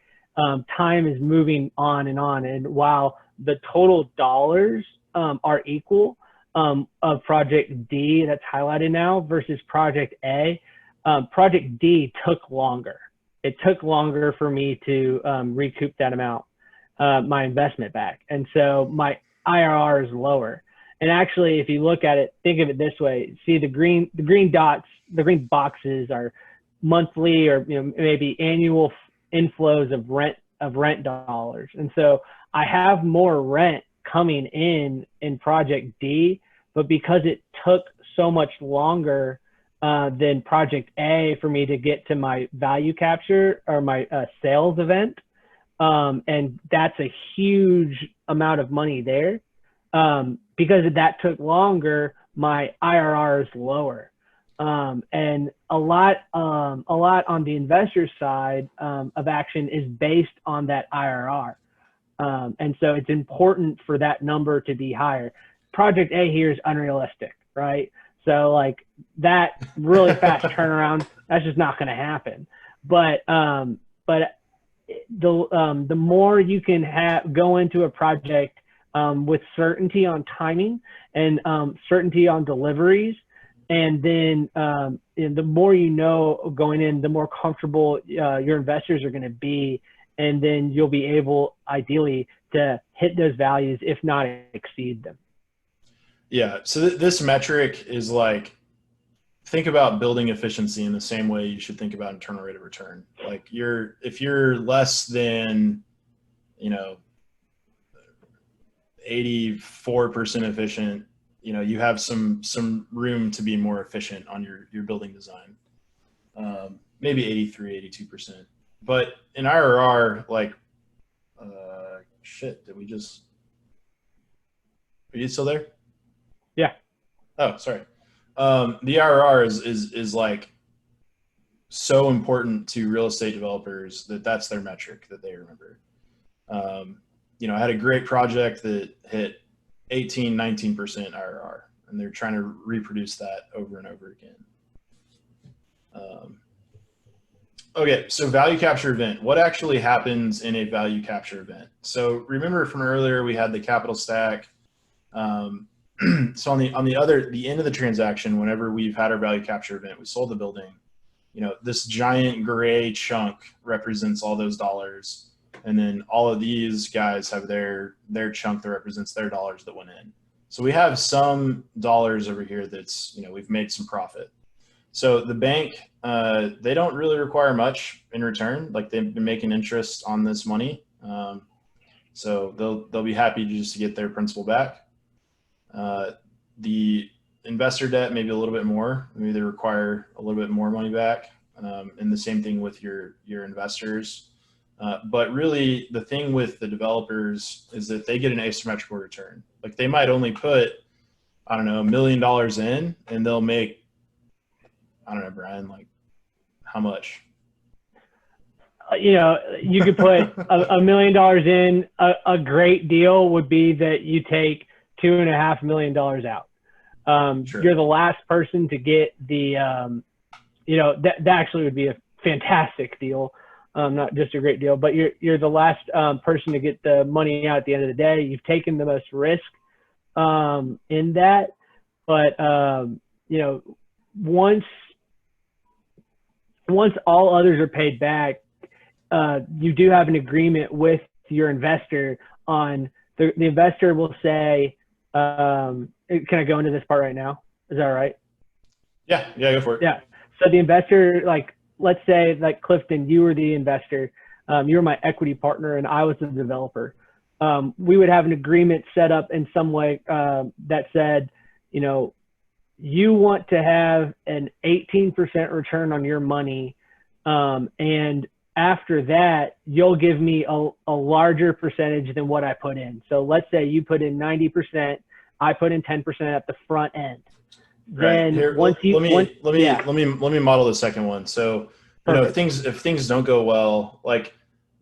time is moving on. And while the total dollars are equal of project D that's highlighted now versus project A, project D took longer. It took longer for me to recoup that amount, my investment back. And so my IRR is lower. And actually, if you look at it, think of it this way: see the green dots, the green boxes are monthly or maybe annual inflows of rent dollars. And so I have more rent coming in project D, but because it took so much longer than project A for me to get to my value capture or my sales event, and that's a huge amount of money there. Because that took longer, my IRR is lower. And a lot on the investor side of action is based on that IRR. And so it's important for that number to be higher. Project A here is unrealistic, right? So like that really fast turnaround, that's just not going to happen. But the more you can go into a project with certainty on timing and certainty on deliveries, and then the more going in, the more comfortable your investors are going to be, and then you'll be able, ideally, to hit those values, if not exceed them. Yeah. So this metric is like, think about building efficiency in the same way you should think about internal rate of return. Like if you're less than, 84% efficient, you have some room to be more efficient on your building design. Maybe 83, 82%. But in IRR, like, shit, are you still there? Yeah. Oh, sorry. The IRR is like so important to real estate developers that's their metric that they remember. I had a great project that hit 18, 19% IRR, and they're trying to reproduce that over and over again. Okay, so value capture event. What actually happens in a value capture event? So remember from earlier, we had the capital stack. So on the end of the transaction, whenever we've had our value capture event, we sold the building. This giant gray chunk represents all those dollars. And then all of these guys have their chunk that represents their dollars that went in. So we have some dollars over here that's, we've made some profit. So the bank, they don't really require much in return. Like they've been making interest on this money. So they'll be happy just to get their principal back. The investor debt, maybe a little bit more. Maybe they require a little bit more money back. And the same thing with your investors. But really, the thing with the developers is that they get an asymmetrical return. Like they might only put, I don't know, $1 million in, and they'll make, I don't know, Brian, like how much? You could put $1 million in. A great deal would be that you take $2.5 million out. Sure. You're the last person to get the, that actually would be a fantastic deal. Not just a great deal, but you're the last person to get the money out at the end of the day. You've taken the most risk in that, but once all others are paid back, you do have an agreement with your investor on the investor will say, can I go into this part right now? Is that all right? Yeah, go for it. Yeah. So the investor, like, let's say like Clifton, you were the investor, you were my equity partner and I was the developer. We would have an agreement set up in some way that said, you want to have an 18% return on your money. And after that, you'll give me a larger percentage than what I put in. So let's say you put in 90%, I put in 10% at the front end. Right. Then Here, once you, let me model the second one. So, you know, Perfect. if things don't go well, like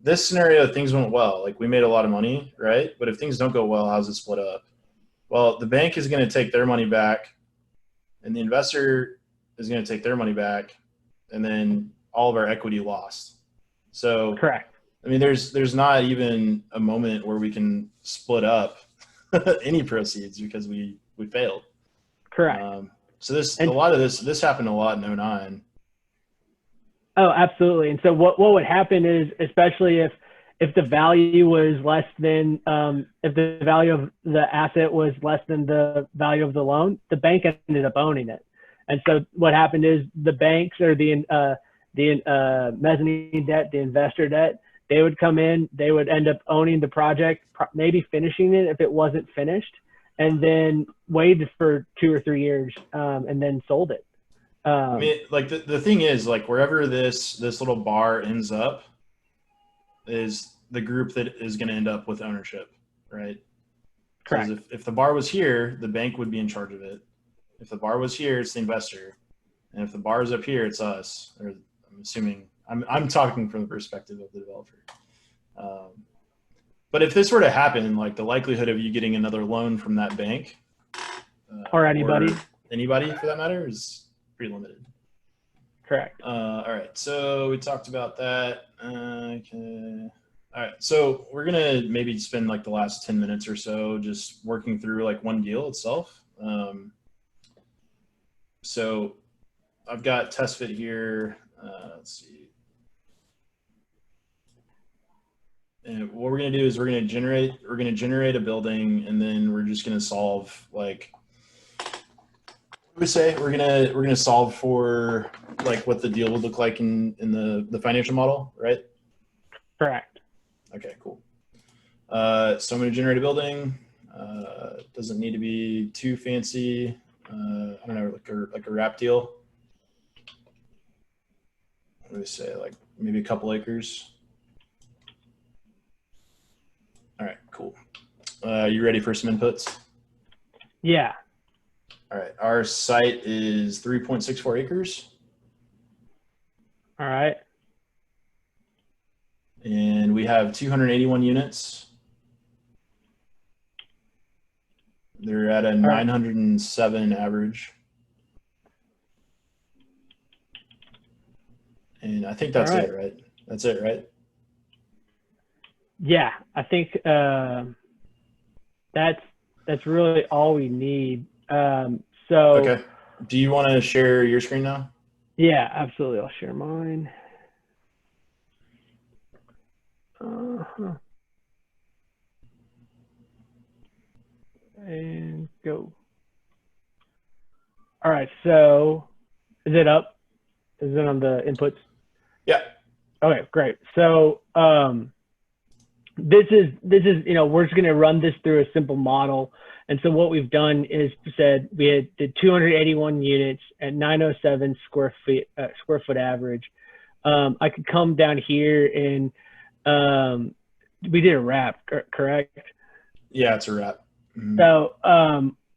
this scenario, things went well. Like we made a lot of money, right? But if things don't go well, how's it split up? Well, the bank is going to take their money back, and the investor is going to take their money back, and then all of our equity lost. So, Correct. I mean, there's not even a moment where we can split up any proceeds because we failed. Correct. So a lot of this happened a lot in '09. Oh, absolutely. And so what would happen is, especially if the value was less than, if the value of the asset was less than the value of the loan, the bank ended up owning it. And so what happened is the banks, or the mezzanine debt, the investor debt, they would come in, they would end up owning the project, maybe finishing it if it wasn't finished, and then waited for 2 or 3 years, and then sold it. I mean, like the thing is, like wherever this little bar ends up is the group that is going to end up with ownership, right? Correct. Because if the bar was here, the bank would be in charge of it. If the bar was here, it's the investor, and if the bar is up here, it's us. Or I'm assuming I'm talking from the perspective of the developer. But if this were to happen, like the likelihood of you getting another loan from that bank, or anybody for that matter, is pretty limited. Correct. All right, so we talked about that. Okay. All right, so we're gonna maybe spend like the last 10 minutes or so just working through like one deal itself. So I've got TestFit here. Let's see. And what we're gonna do is we're gonna generate a building, and then we're just gonna solve like, we say we're gonna solve for like what the deal would look like in the financial model, right? Correct. Okay, cool. So I'm gonna generate a building. Doesn't need to be too fancy. I don't know, like a wrap deal. What do we say? Like maybe a couple acres. All right, cool. You ready for some inputs? Yeah. All right, our site is 3.64 acres. All right. And we have 281 units. They're at a 907 average. And I think that's it, right? That's it, right? Yeah, I think that's really all we need. So okay. Do you want to share your screen now? Yeah, absolutely. I'll share mine. And go. All right. So is it up? Is it on the inputs? Yeah. Okay, great. So this is, you know, we're just going to run this through a simple model. And so what we've done is said we did 281 units at 907 square foot average. I could come down here and we did a wrap, correct? Yeah, it's a wrap. Mm-hmm. So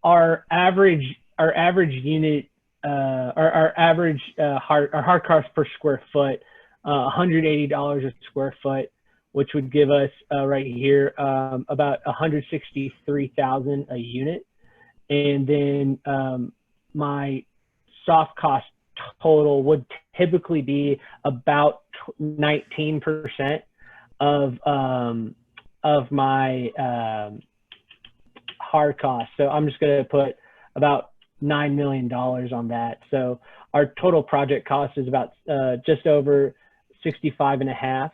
our average unit, our average hard cost per square foot, $180 a square foot, which would give us right here about 163,000 a unit, and then my soft cost total would typically be about 19% of my hard cost. So I'm just going to put about $9 million on that. So our total project cost is about just over 65.5.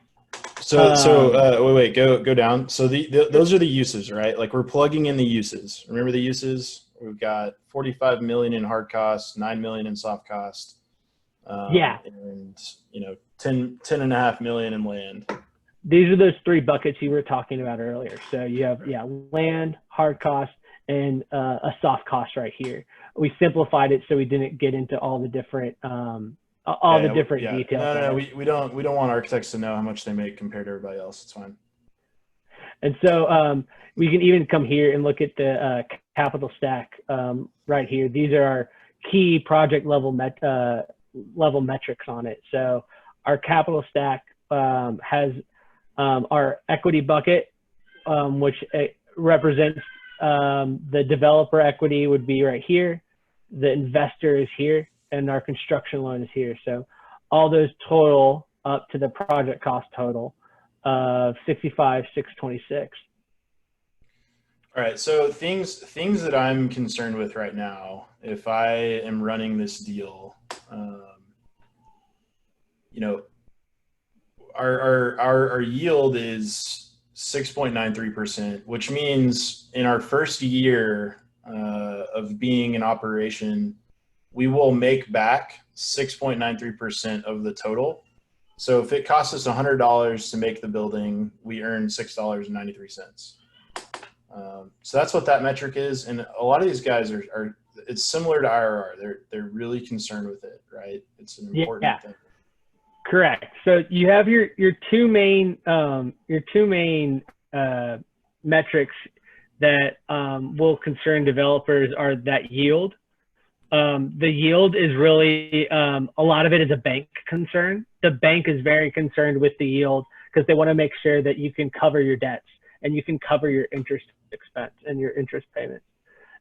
So wait, go down. So those are the uses, right? Like we're plugging in the uses. Remember the uses? We've got 45 million in hard costs, 9 million in soft cost. Yeah. And 10.5 million in land. These are those three buckets you were talking about earlier. So you have, land, hard cost, and a soft cost right here. We simplified it so we didn't get into all the different details. No, we don't want architects to know how much they make compared to everybody else. It's fine. And so we can even come here and look at the capital stack right here. These are our key project level metrics on it. So our capital stack has our equity bucket, which represents the developer equity would be right here, the investor is here, and our construction loan is here. So all those total up to the project cost total of 65,626. All right, so things that I'm concerned with right now, if I am running this deal, you know, our yield is 6.93%, which means in our first year of being in operation, we will make back 6.93% of the total. So if it costs us $100 to make the building, we earn $6.93. So that's what that metric is, and a lot of these guys are it's similar to IRR. They're really concerned with it, right? It's an important thing. Correct. So you have your two main metrics that will concern developers are that yield. The yield is really a lot of it is a bank concern. The bank is very concerned with the yield because they want to make sure that you can cover your debts and you can cover your interest expense and your interest payments.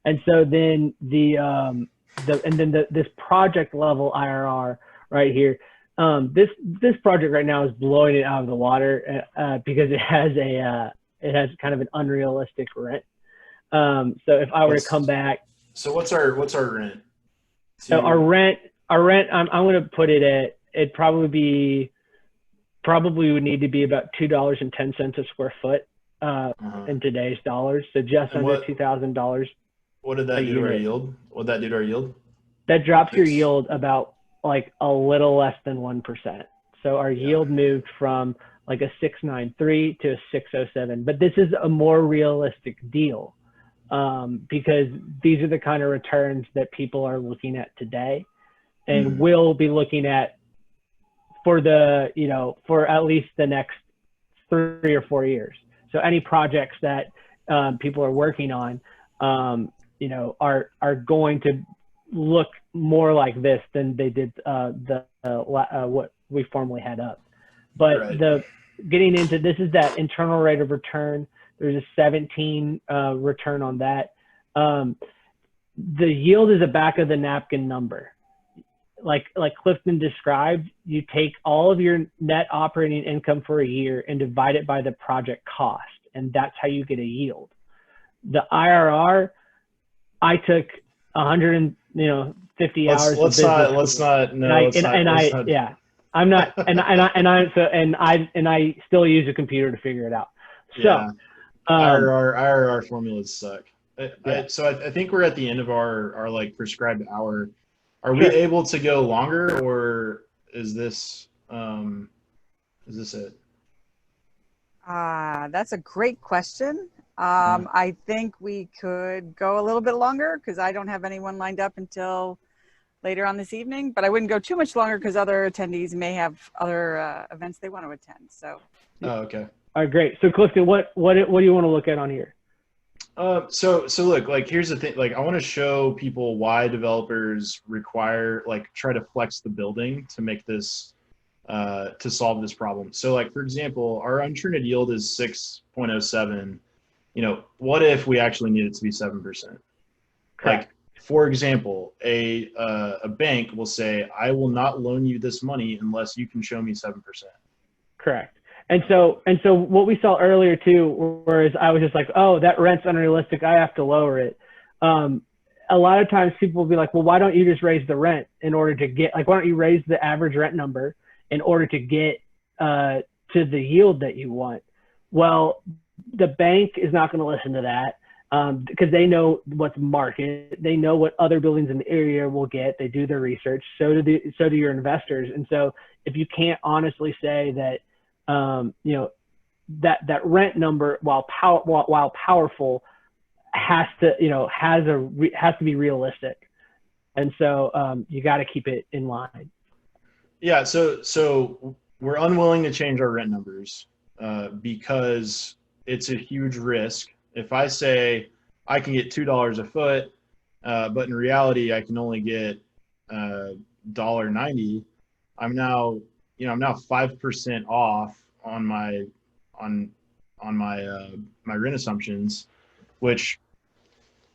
And so then this project level IRR right here, this project right now is blowing it out of the water because it has kind of an unrealistic rent. So if I were to come back, so what's our rent? So our rent, I'm going to put it at, it probably would need to be about $2.10 a square foot in today's dollars. So just under $2,000. What did that do to our yield? What did that do to our yield? That drops your yield about like a little less than 1%. So our yield moved from like a 693 to a 607. But this is a more realistic deal because these are the kind of returns that people are looking at today and will be looking at for the, for at least the next 3 or 4 years. So any projects that people are working on, are going to look more like this than they did what we formerly had up. But getting into this is that internal rate of return. There's a 17 return on that. The yield is a back of the napkin number. Like Clifton described, you take all of your net operating income for a year and divide it by the project cost, and that's how you get a yield. The IRR, I took 150 hours. I'm not, and I still use a computer to figure it out. So IRR formulas suck. So I think we're at the end of our like prescribed hour. Are we able to go longer, or is this it? That's a great question. I think we could go a little bit longer because I don't have anyone lined up until later on this evening, but I wouldn't go too much longer because other attendees may have other events they want to attend. So. Oh, okay. All right, great. So Clifton, what do you want to look at on here? So look, like, here's the thing, like, I want to show people why developers try to flex the building to make this, to solve this problem. So like, for example, our unturned yield is 6.07. What if we actually need it to be 7%? Correct. Like, for example, a bank will say, I will not loan you this money unless you can show me 7%. Correct. And so what we saw earlier too, whereas I was just like, oh, that rent's unrealistic, I have to lower it. A lot of times people will be like, well, why don't you just raise the rent in order to get, like, why don't you raise the average rent number in order to get to the yield that you want? Well, the bank is not going to listen to that because they know what's market. They know what other buildings in the area will get. They do their research. So do your investors. And so if you can't honestly say that, that rent number, while powerful, has to be realistic, and so you got to keep it in line. Yeah. So we're unwilling to change our rent numbers because it's a huge risk. If I say I can get $2 a foot, but in reality, I can only get $1.90. I'm now, I'm now 5% off on my my rent assumptions, which,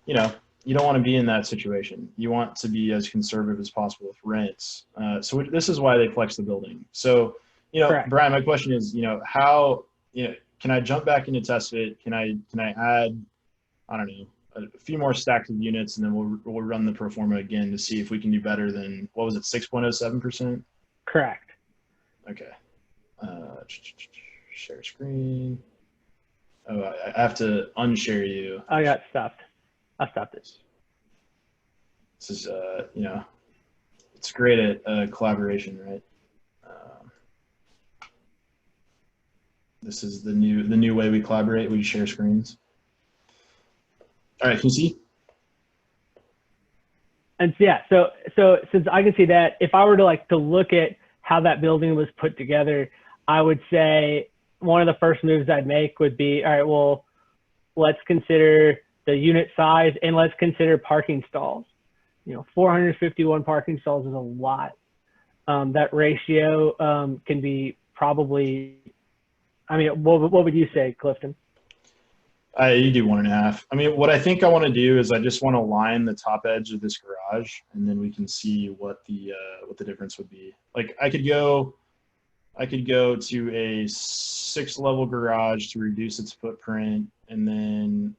you don't want to be in that situation. You want to be as conservative as possible with rents. So this is why they flex the building. So, Correct. Brian, my question is, how, can I jump back into TestFit? Can I add, I don't know, a few more stacks of units, and then we'll run the pro forma again to see if we can do better than, what was it, 6.07%? Correct. Okay. Share screen. Oh, I have to unshare you. I got stopped. I stopped it. This is, it's great at collaboration, right? This is the new way we collaborate. We share screens. All right, can you see? And yeah, so since I can see that, if I were to look at how that building was put together, I would say one of the first moves I'd make would be, all right, well, let's consider the unit size and let's consider parking stalls. 451 parking stalls is a lot. That ratio can be probably, what would you say, Clifton? You do 1.5. What I think I want to do is I just want to line the top edge of this garage, and then we can see what the difference would be. Like I could go to a 6-level garage to reduce its footprint, and then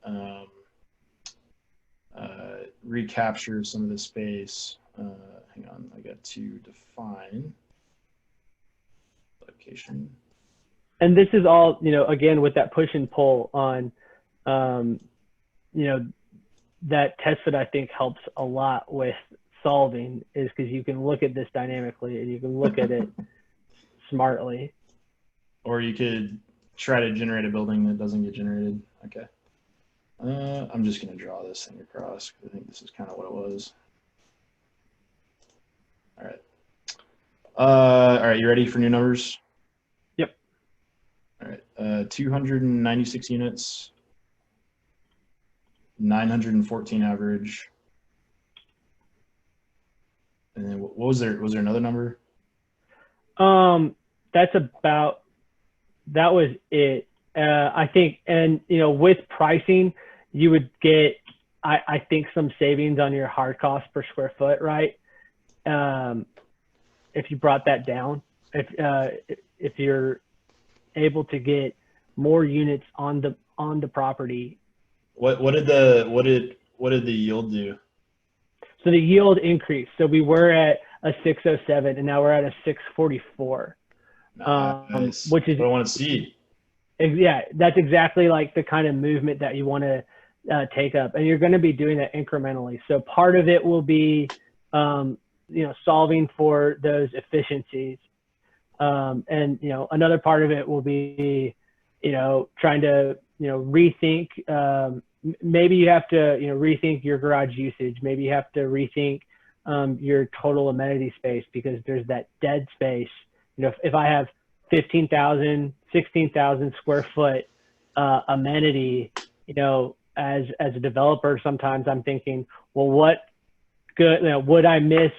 recapture some of the space. Hang on, I got to define location. And this is all, again, with that push and pull on, that TestFit, I think, helps a lot with solving, is because you can look at this dynamically and you can look at it smartly. Or you could try to generate a building that doesn't get generated. Okay. I'm just going to draw this thing across because I think this is kind of what it was. All right. All right, you ready for new numbers? Yep. All right. 296 units, 914 average. And then what was there? Was there another number? That was it. I think, and with pricing, you would get, I think, some savings on your hard cost per square foot, right? If you brought that down, if you're able to get more units on the property. What did the yield do? So the yield increased. So we were at a 607 and now we're at a 644. Nice. Which is what I want to see. Yeah, that's exactly like the kind of movement that you want to take up, and you're going to be doing that incrementally. So part of it will be, solving for those efficiencies, and another part of it will be, trying to rethink. Maybe you have to rethink your garage usage. Maybe you have to rethink your total amenity space, because there's that dead space. If I have 15,000, 16,000 square foot amenity, as a developer, sometimes I'm thinking, well, what good, would I miss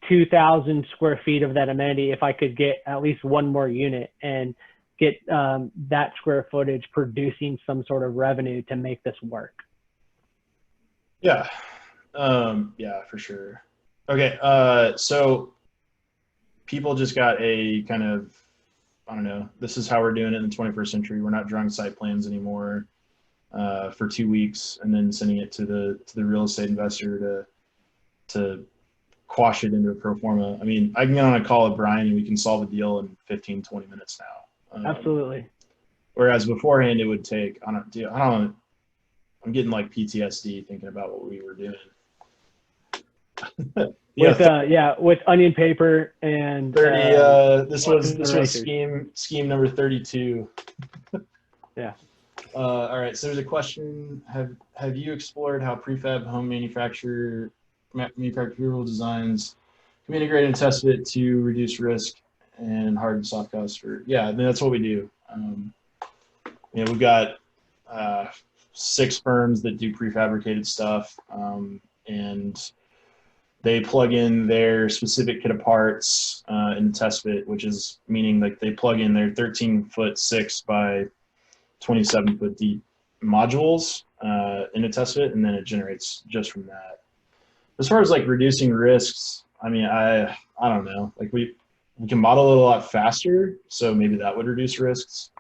2,000 square feet of that amenity if I could get at least one more unit and get that square footage producing some sort of revenue to make this work? Yeah. Yeah, for sure. Okay. So people just got a kind of, I don't know, this is how we're doing it in the 21st century. We're not drawing site plans anymore for 2 weeks and then sending it to the real estate investor to quash it into a pro forma. I mean, I can get on a call with Brian and we can solve a deal in 15, 20 minutes now. Absolutely. Whereas beforehand it would take, I'm getting like PTSD thinking about what we were doing. With onion paper and 30. This was scheme number 32. Yeah. All right. So there's a question: Have you explored how prefab home manufacturer designs can be integrated in TestFit to reduce risk and hard and soft costs? Yeah, I mean, that's what we do. We've got 6 firms that do prefabricated stuff, and they plug in their specific kit of parts in the TestFit, which is meaning like they plug in their 13-foot 6 by 27-foot deep modules in a TestFit, and then it generates just from that. As far as like reducing risks, I mean, I don't know. Like we can model it a lot faster, so maybe that would reduce risks.